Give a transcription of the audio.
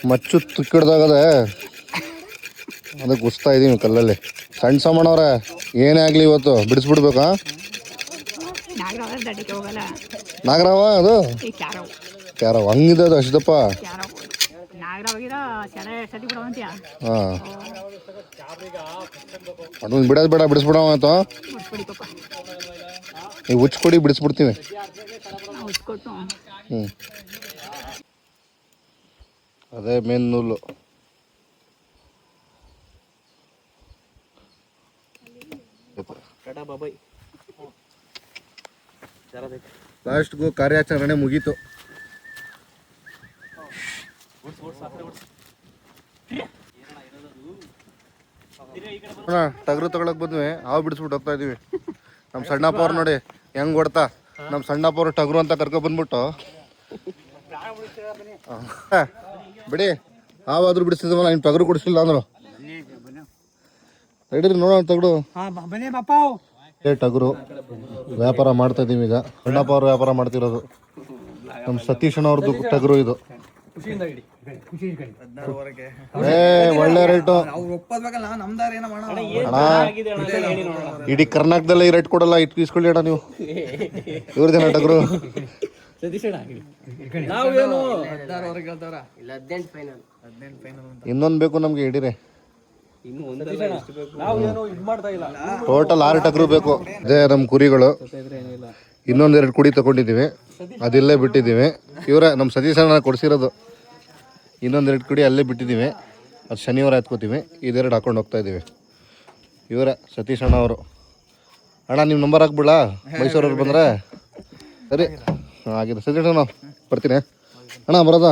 ಮಚ್ಚು ತುಕ್ಕಿಡ್ದಾಗದೆ ಅದಕ್ಕೆ ಉಸ್ತಾ ಇದ್ದೀವಿ ಕಲ್ಲಲ್ಲಿ. ಸಣ್ಣ ಸಾಮಾನವ್ರೆ ಏನೇ ಆಗಲಿ ಇವತ್ತು ಬಿಡಿಸ್ಬಿಡ್ಬೇಕಾ? ನಾಗರಾವ ಅದು ಕ್ಯಾರವ್ ಹಂಗಿದೆ ಅದು ಅಷ್ಟಪ್ಪ. ಹಾಂ ಅದೊಂದು ಬಿಡೋದು ಬೇಡ, ಬಿಡಿಸ್ಬಿಡವ ಆಯ್ತು. ನೀವು ಹುಚ್ಕೊಡಿ ಬಿಡಿಸ್ಬಿಡ್ತೀವಿ. ಹ್ಞೂ ಅದೇ ಮೇನ್ ನೂಲು. ಲಾಸ್ಟ್ಗೂ ಕಾರ್ಯಾಚರಣೆ ಮುಗೀತು. ಟಗರು ತಗೊಳಕ್ ಬಂದ್ವಿ, ಹಾವು ಬಿಡಿಸ್ಬಿಟ್ಟು ಹೋಗ್ತಾ ಇದೀವಿ. ನಮ್ಮ ಸಣ್ಣಪ್ಪ ಅವ್ರು ನೋಡಿ ಹೆಂಗ್ ಹೊಡ್ತಾ. ನಮ್ಮ ಸಣ್ಣಪ್ಪ ಅವ್ರು ಟಗರು ಅಂತ ಕರ್ಕೊ ಬಂದ್ಬಿಟ್ಟು ಬಿಡಿ ಹಾವಾದ್ರೂ ಬಿಡಿಸಿದ್ವಲ್ಲ, ಇನ್ನು ಟಗರು ಕೊಡಿಸಿಲ್ಲ ಅಂದ್ರು. ಹಿಡಿದ್ರಿ ನೋಡೋಣ ತಗಡು. ಟಗರು ವ್ಯಾಪಾರ ಮಾಡ್ತಾ ಇದೀವಿ ಈಗ. ಸಣ್ಣಪ್ಪ ಅವ್ರು ವ್ಯಾಪಾರ ಮಾಡ್ತಿರೋದು. ನಮ್ಮ ಸತೀಶನವ್ರದ್ದು ಟಗರು ಇದು. ಒಳ್ಳೆ ರೇಟು ಇಡೀ ಕರ್ನಾಟಕದಲ್ಲೇ ಈ ರೇಟ್ ಕೊಡಲ್ಲ. ಇಟ್ಟು ಇಸ್ಕೊಳ್ಳಿ ಅಣ್ಣ ನೀವು. ಇವ್ರದೇನ ಟಗರು? ಇನ್ನೊಂದು ಬೇಕು ನಮ್ಗೆ, ಹಿಡೀರಿ. ಟೋಟಲ್ 6 ಟಗರು ಬೇಕು. ಅದೇ ನಮ್ಮ ಕುರಿಗಳು. ಇನ್ನೊಂದೆರಡು ಕುಡಿ ತಗೊಂಡಿದ್ದೀವಿ, ಅದಿಲ್ಲೇ ಬಿಟ್ಟಿದ್ದೀವಿ. ಇವರೇ ನಮ್ಮ ಸತೀಶಣ್ಣ ಕೊಡಿಸಿರೋದು. ಇನ್ನೊಂದೆರಡು ಕುಡಿ ಅಲ್ಲೇ ಬಿಟ್ಟಿದ್ದೀವಿ, ಅದು ಶನಿವಾರ ಎತ್ಕೋತೀವಿ. ಇದೆರಡು ಹಾಕೊಂಡು ಹೋಗ್ತಾ ಇದ್ದೀವಿ. ಇವರೇ ಸತೀಶಣ್ಣ ಅವರು. ಅಣ್ಣ ನಿಮ್ಮ ನಂಬರ್ ಹಾಕ್ಬಿಡಾ? ಮೈಸೂರವ್ರು ಬಂದರೆ ಸರಿ. ಆಗಿದೆ ಸತೀಶಣ್ಣ, ಬರ್ತೀನಿ ಅಣ್ಣ. ಬರೋದಾ?